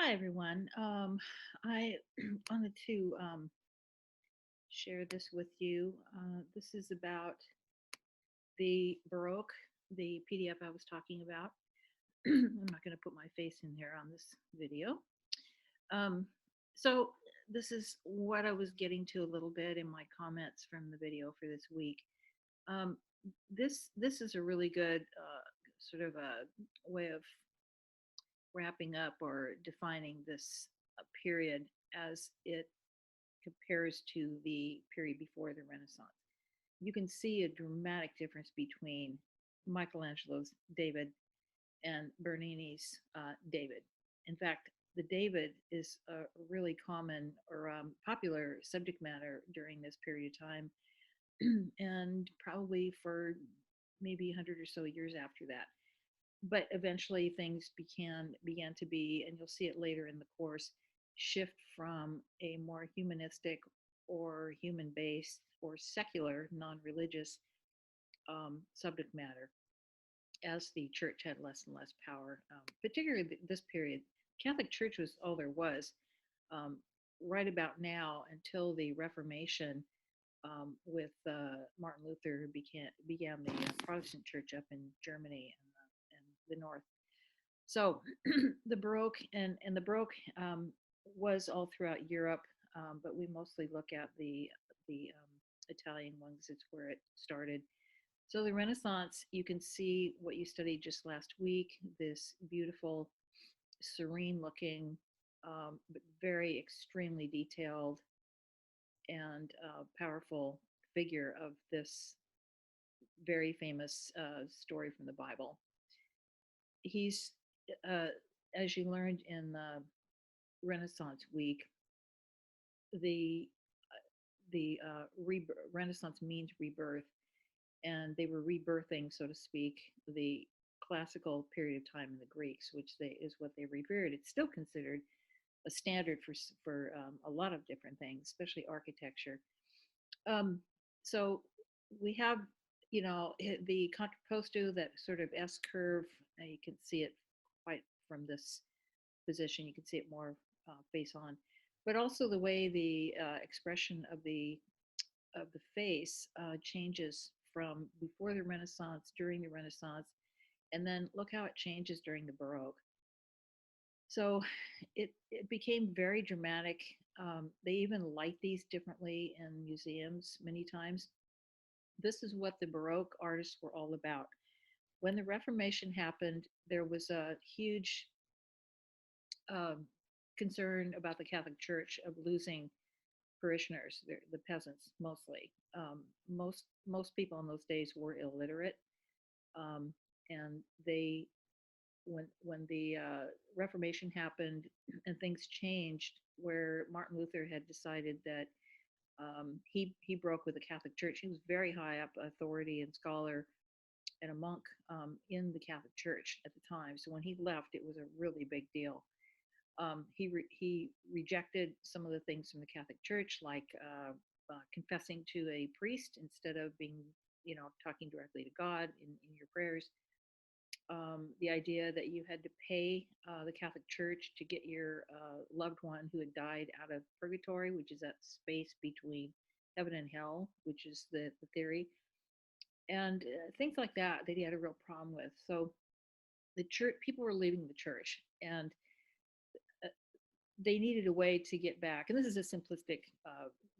Hi, everyone. I wanted to share this with you. This is about the Baroque, the PDF I was talking about. I'm not going to put my face in here on this video. Um, so, this is what I was getting to a little bit in my comments from the video for this week. Um, this is a really good sort of a way of wrapping up or defining this period as it compares to the period before the Renaissance. You can see a dramatic difference between Michelangelo's David and Bernini's David. In fact, the David is a really common or popular subject matter during this period of time, and probably for maybe 100 or so years after that. But eventually things began to be, and you'll see it later in the course, shift from a more humanistic or human based or secular non-religious subject matter as the church had less and less power, particularly this period. Catholic Church was all there was um, right about now until the Reformation, with Martin Luther, who began the Protestant church up in Germany and the North. So the Baroque and the Baroque was all throughout Europe, but we mostly look at the Italian ones. It's where it started. So the Renaissance, you can see what you studied just last week. This beautiful, serene-looking, but very extremely detailed and powerful figure of this very famous story from the Bible. He's, uh, as you learned in the Renaissance week, the Renaissance means rebirth, and they were rebirthing, so to speak, the classical period of time in the Greeks, which is what they revered. It's still considered a standard for a lot of different things, especially architecture. Um, so we have, the contrapposto, that sort of S curve. You can see it quite from this position. You can see it more face on, but also the way the expression of the face changes from before the Renaissance, during the Renaissance, and then look how it changes during the Baroque. So it became very dramatic. They even light these differently in museums many times. This is what the Baroque artists were all about. When the Reformation happened, there was a huge um, concern about the Catholic Church of losing parishioners, the peasants mostly. Most people in those days were illiterate, um, and they when the Reformation happened and things changed, where Martin Luther had decided that he broke with the Catholic Church. He was very high up authority and scholar and a monk in the Catholic Church at the time. So when he left, it was a really big deal. He rejected some of the things from the Catholic Church, like confessing to a priest instead of being, talking directly to God in your prayers. The idea that you had to pay the Catholic Church to get your loved one who had died out of purgatory, which is that space between heaven and hell, which is the theory, and things like that that he had a real problem with. So the church, people were leaving the church, and uh, they needed a way to get back. And this is a simplistic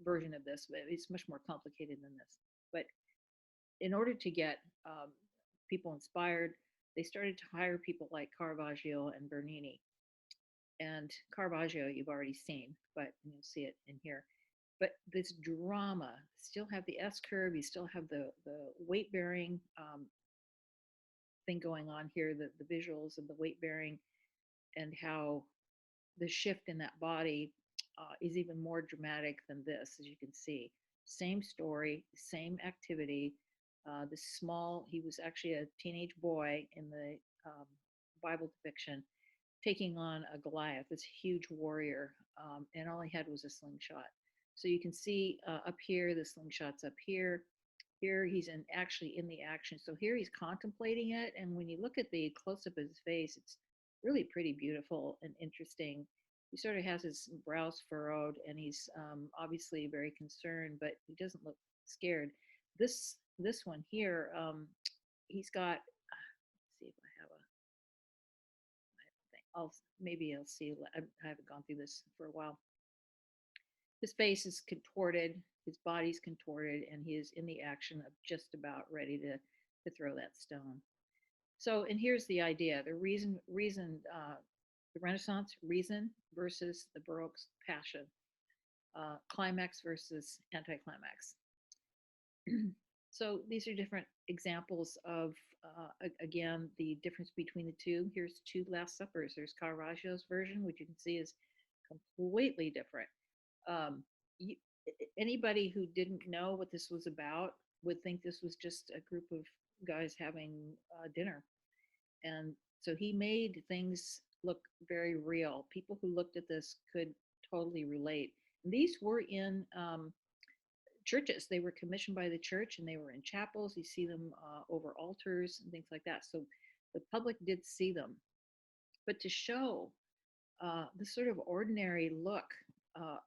version of this, but it's much more complicated than this. But in order to get people inspired, they started to hire people like Caravaggio and Bernini. And Caravaggio, you've already seen, but you'll see it in here. But this drama, still have the S curve, you still have the weight bearing thing going on here, the visuals of the weight bearing, and how the shift in that body is even more dramatic than this, as you can see. Same story, same activity. He was actually a teenage boy in the Bible depiction, taking on a Goliath, this huge warrior, and all he had was a slingshot. So you can see up here, the slingshot's up here. Here he's actually in the action. So here he's contemplating it, and when you look at the close up of his face, it's really pretty beautiful and interesting. He sort of has his brows furrowed, and he's obviously very concerned, but he doesn't look scared. This one here, he's got. Let's see if I have a thing. I'll see. I haven't gone through this for a while. His face is contorted, his body's contorted, and he is in the action of just about ready to throw that stone. So, and here's the idea: the Renaissance reason versus the Baroque's passion, climax versus anticlimax. So these are different examples of, again, the difference between the two. Here's two Last Suppers. There's Caravaggio's version, which you can see is completely different. Um, you, Anybody who didn't know what this was about would think this was just a group of guys having dinner. And so he made things look very real. People who looked at this could totally relate. And these were in churches. They were commissioned by the church and they were in chapels. You see them over altars and things like that. So the public did see them. But to show the sort of ordinary look uh,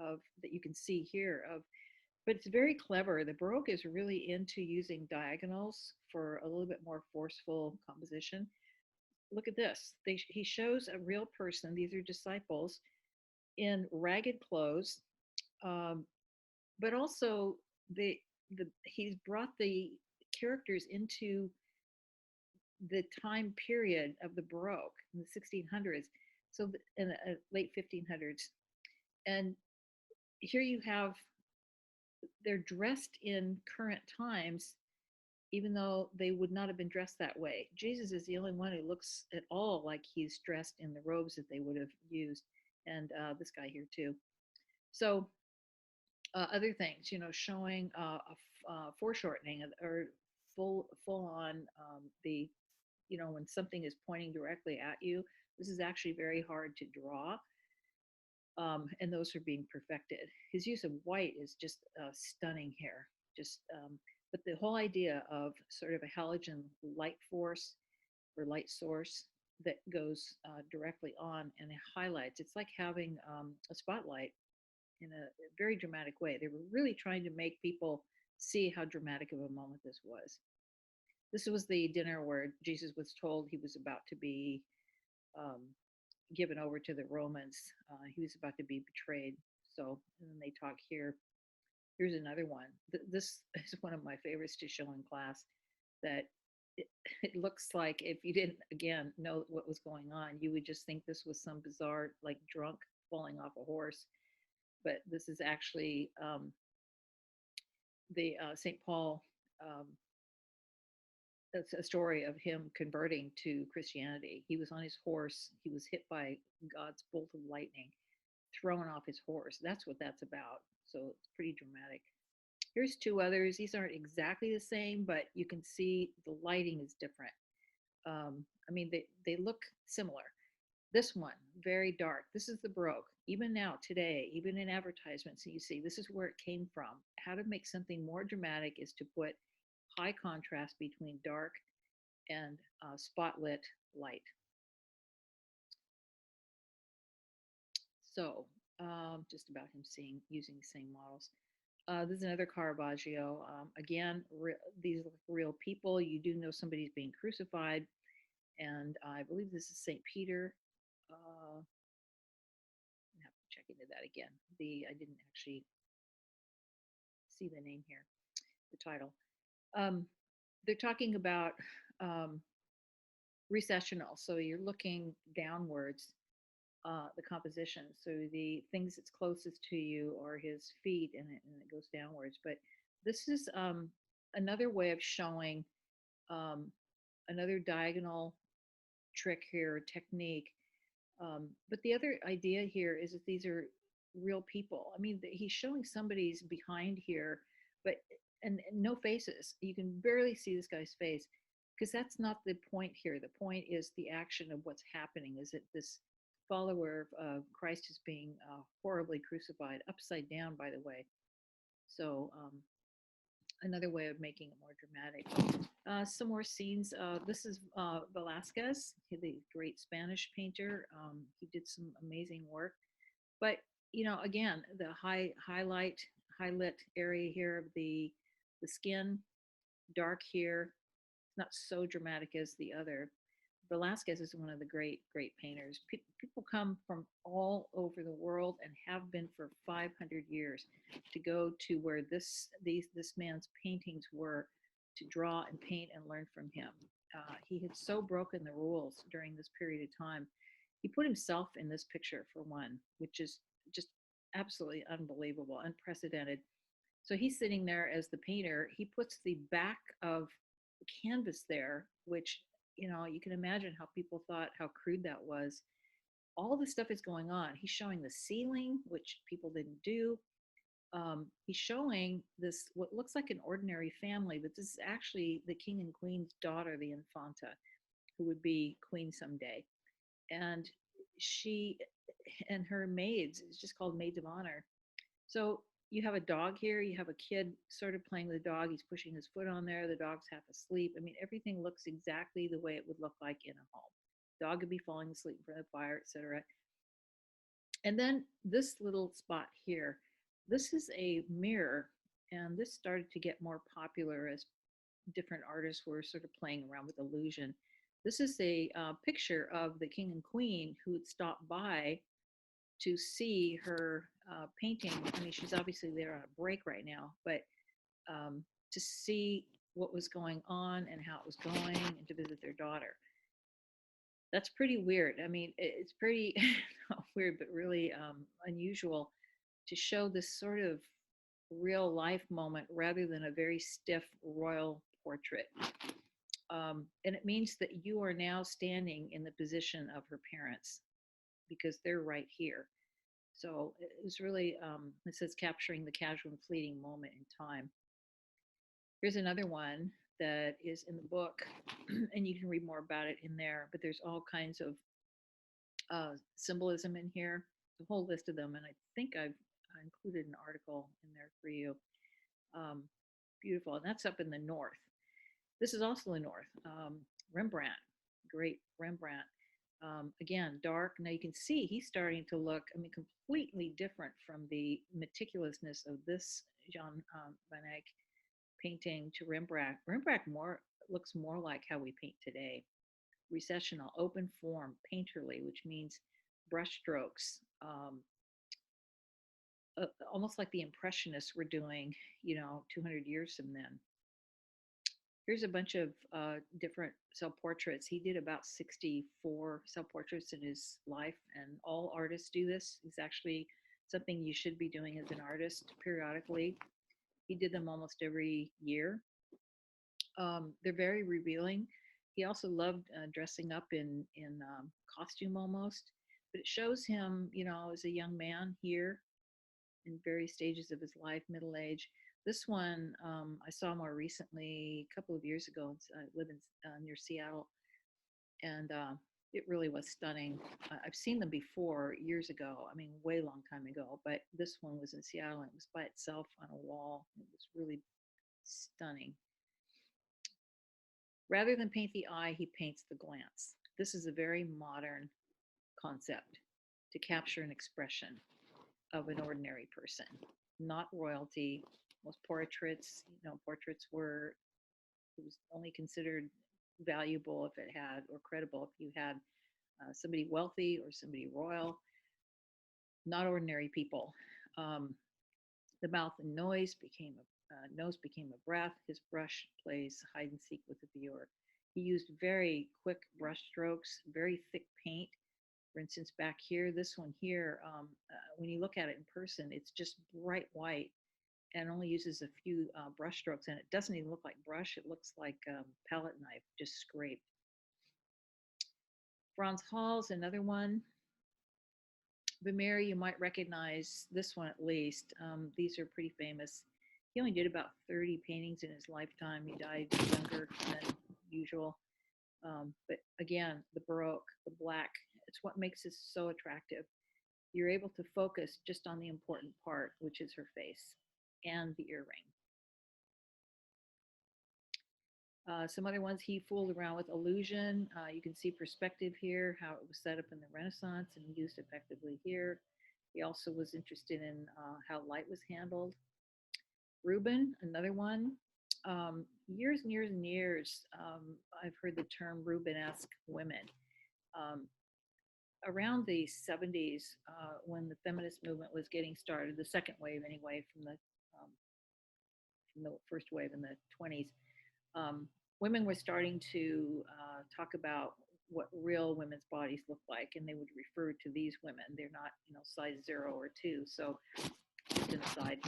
of that you can see here of, but it's very clever. The Baroque is really into using diagonals for a little bit more forceful composition. Look at this. He shows a real person. These are disciples in ragged clothes, um, but also the he's brought the characters into the time period of the Baroque in the 1600s, so in the late 1500s, and here you have they're dressed in current times, even though they would not have been dressed that way. Jesus is the only one who looks at all like he's dressed in the robes that they would have used, and this guy here too. So other things, showing foreshortening or full on the, when something is pointing directly at you. This is actually very hard to draw, and those are being perfected. His use of white is just stunning here. But the whole idea of sort of a halogen light force or light source that goes directly on and it highlights. It's like having a spotlight in a very dramatic way. They were really trying to make people see how dramatic of a moment this was. This was the dinner where Jesus was told he was about to be um, given over to the Romans. He was about to be betrayed. So, and then they talk here. Here's another one. This is one of my favorites to show in class. That it, it looks like if you didn't, again, know what was going on, you would just think this was some bizarre, like drunk falling off a horse. But this is actually the St. Paul. Um, it's a story of him converting to Christianity. He was on his horse. He was hit by God's bolt of lightning, thrown off his horse. That's what that's about. So it's pretty dramatic. Here's two others. These aren't exactly the same, but you can see the lighting is different. I mean, they look similar. This one, very dark. This is the Baroque. Even now, today, even in advertisements, you see this is where it came from. How to make something more dramatic is to put high contrast between dark and spotlit light. So, just about him using the same models. This is another Caravaggio. Again, these look real people. You do know somebody's being crucified, and I believe this is Saint Peter. I have to check into that again. I didn't actually see the name here, the title. Um, they're talking about um, recessional, so you're looking downwards. The composition, so the things that's closest to you are his feet, and it goes downwards. But this is another way of showing another diagonal trick here, technique. But the other idea here is that these are real people. I mean, he's showing somebody's behind here, but and no faces. You can barely see this guy's face because that's not the point here. The point is the action of what's happening. Is that this follower of Christ is being horribly crucified, upside down, by the way. So another way of making it more dramatic. Some more scenes. This is Velasquez, the great Spanish painter. He did some amazing work. But again, the high lit area here of the skin, dark here, not so dramatic as the other. Velasquez is one of the great painters. People come from all over the world and have been for 500 years to go to where this man's paintings were, to draw and paint and learn from him. He had so broken the rules during this period of time. He put himself in this picture for one, which is just absolutely unbelievable, unprecedented. So he's sitting there as the painter. He puts the back of the canvas there, which, you can imagine how people thought how crude that was. All this stuff is going on. He's showing the ceiling, which people didn't do. He's showing this, what looks like an ordinary family, but this is actually the king and queen's daughter, the Infanta, who would be queen someday. And she and her maids, it's just called maids of honor. So you have a dog here, you have a kid sort of playing with the dog, he's pushing his foot on there, the dog's half asleep. I mean, everything looks exactly the way it would look like in a home. Dog could be falling asleep in front of the fire, etc. And then this little spot here, this is a mirror, and this started to get more popular as different artists were sort of playing around with illusion. This is a picture of the king and queen who had stopped by to see her painting. I mean, she's obviously there on a break right now, but to see what was going on and how it was going, and to visit their daughter. That's pretty weird. I mean, it's pretty not weird, but really unusual to show this sort of real life moment rather than a very stiff royal portrait. And it means that you are now standing in the position of her parents because they're right here. So it was really, it says capturing the casual and fleeting moment in time. Here's another one that is in the book, and you can read more about it in there, but there's all kinds of symbolism in here, a whole list of them, and I think I've included an article in there for you. Um, Beautiful, and that's up in the north. This is also the north. Rembrandt, great Rembrandt. Again, dark. Now you can see he's starting to look, I mean, completely different from the meticulousness of this Jean Van Eyck painting to Rembrandt. Rembrandt looks more like how we paint today. Recessional, open form, painterly, which means brush strokes, almost like the Impressionists were doing, 200 years from then. Here's a bunch of different self portraits. He did about 64 self portraits in his life, and all artists do this. It's actually something you should be doing as an artist periodically. He did them almost every year. They're very revealing. He also loved dressing up in costume almost, but it shows him, as a young man here in various stages of his life, middle age. This one I saw more recently, a couple of years ago. I live in near Seattle, and it really was stunning. I've seen them before years ago. I mean, way long time ago. But this one was in Seattle, and it was by itself on a wall. It was really stunning. Rather than paint the eye, he paints the glance. This is a very modern concept to capture an expression of an ordinary person, not royalty. Most portraits, portraits were, it was only considered valuable if it had, or credible if you had somebody wealthy or somebody royal, not ordinary people. Um, the mouth and nose became a breath. His brush plays hide and seek with the viewer. He used very quick brush strokes, very thick paint. For instance, back here, this one here, when you look at it in person, it's just bright white and only uses a few brush strokes, and it doesn't even look like brush. It looks like palette knife, just scraped. Franz Hall's another one. Vermeer, you might recognize this one at least. These are pretty famous. He only did about 30 paintings in his lifetime. He died younger than usual. But again, the Baroque, the black, it's what makes this so attractive. You're able to focus just on the important part, which is her face and the earring. Some other ones he fooled around with illusion. You can see perspective here, how it was set up in the Renaissance and used effectively here. He also was interested in how light was handled. Rubin, another one. Years and years and years, I've heard the term Rubenesque women. Um, Around the 70s, when the feminist movement was getting started, the second wave anyway, from the first wave in the 20s, um, women were starting to talk about what real women's bodies look like, and they would refer to these women. They're not, size 0 or 2. So, just an aside.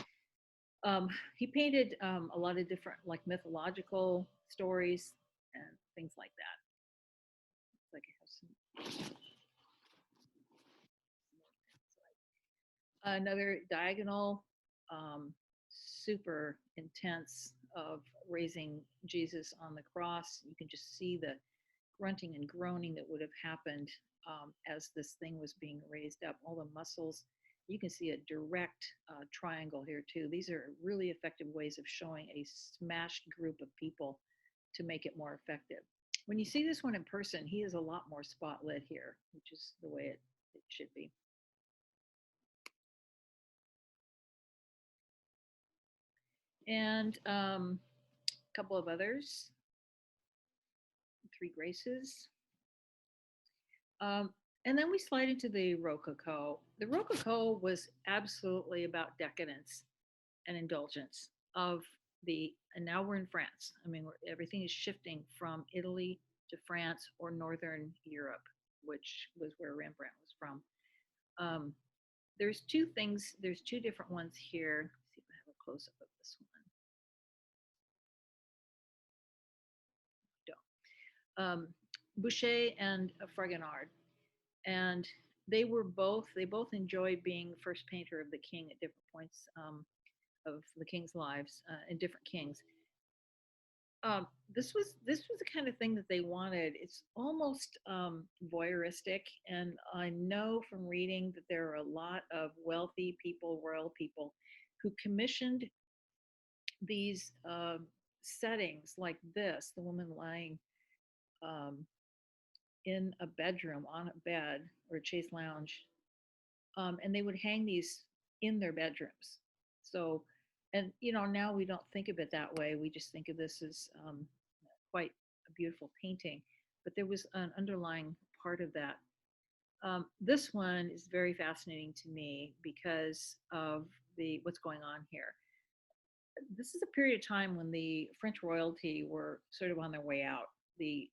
He painted a lot of different, like mythological stories and things like that. It's like I have some another diagonal, super intense of raising Jesus on the cross. You can just see the grunting and groaning that would have happened as this thing was being raised up. All the muscles. You can see a direct triangle here too. These are really effective ways of showing a smashed group of people to make it more effective. When you see this one in person, he is a lot more spot lit here, which is the way it should be. And a couple of others, Three Graces. Um, and then we slide into the Rococo. The Rococo was absolutely about decadence and indulgence of and now we're in France. I mean, everything is shifting from Italy to France or Northern Europe, which was where Rembrandt was from. Um, there's two things, there's two different ones here. Let's see if I have a close up of this one. Boucher and Fragonard. And they both enjoyed being first painter of the king at different points of the king's lives and different kings. This was the kind of thing that they wanted. It's almost voyeuristic, and I know from reading that there are a lot of wealthy people, royal people, who commissioned these settings like this: the woman lying um, in a bedroom on a bed or a chaise lounge, and they would hang these in their bedrooms. So, and now we don't think of it that way. We just think of this as quite a beautiful painting, but there was an underlying part of that. This one is very fascinating to me because of the what's going on here. This is a period of time when the French royalty were sort of on their way out. The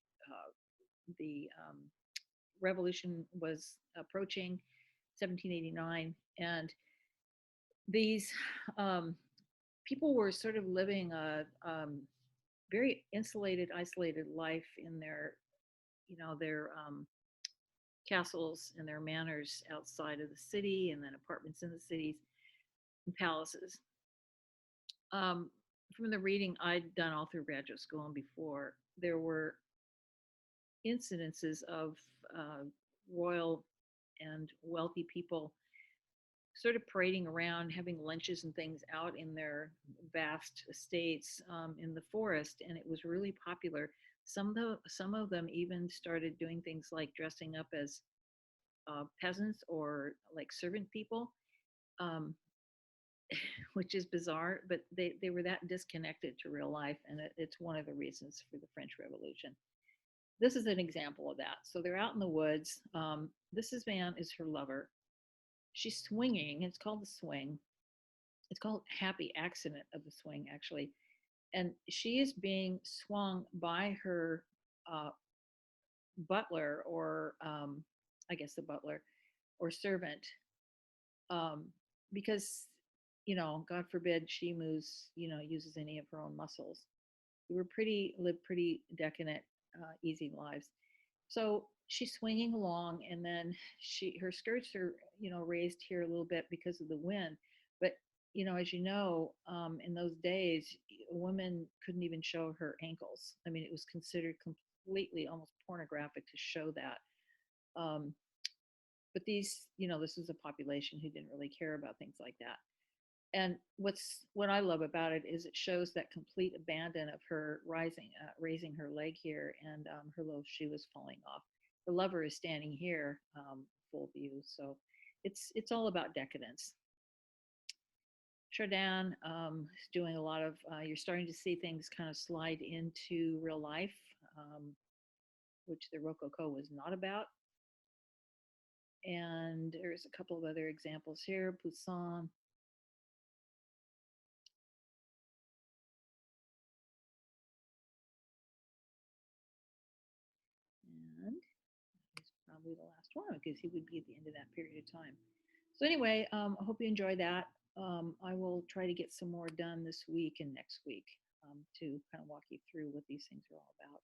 revolution was approaching 1789, and these people were sort of living a very insulated, isolated life in their castles and their manors outside of the city, and then apartments in the cities and palaces. Um, from the reading I'd done all through graduate school and before, there were incidences of uh, royal and wealthy people sort of parading around, having lunches and things out in their vast estates in the forest, and it was really popular. Some of them even started doing things like dressing up as peasants or like servant people, um, which is bizarre, but they were that disconnected to real life, and it's one of the reasons for the French Revolution. This is an example of that. So they're out in the woods. This man is her lover. She's swinging. It's called the swing. It's called happy accident of the swing, actually. And she is being swung by her uh, butler, or I guess the butler or servant, um, because God forbid she uses any of her own muscles. They lived pretty decadent, easy lives. So she's swinging along, and then her skirts are raised here a little bit because of the wind. But as in those days, a woman couldn't even show her ankles. I mean, it was considered completely almost pornographic to show that. Um, but this is a population who didn't really care about things like that. And what I love about it is it shows that complete abandon of her raising her leg here, and her little shoe is falling off. The lover is standing here, full view. So it's all about decadence. Chardin is doing a lot of. You're starting to see things kind of slide into real life, um, which the Rococo was not about. And there's a couple of other examples here. Poussin. And is probably the last one because he would be at the end of that period of time. So anyway, I hope you enjoy that. I will try to get some more done this week and next week to kind of walk you through what these things are all about.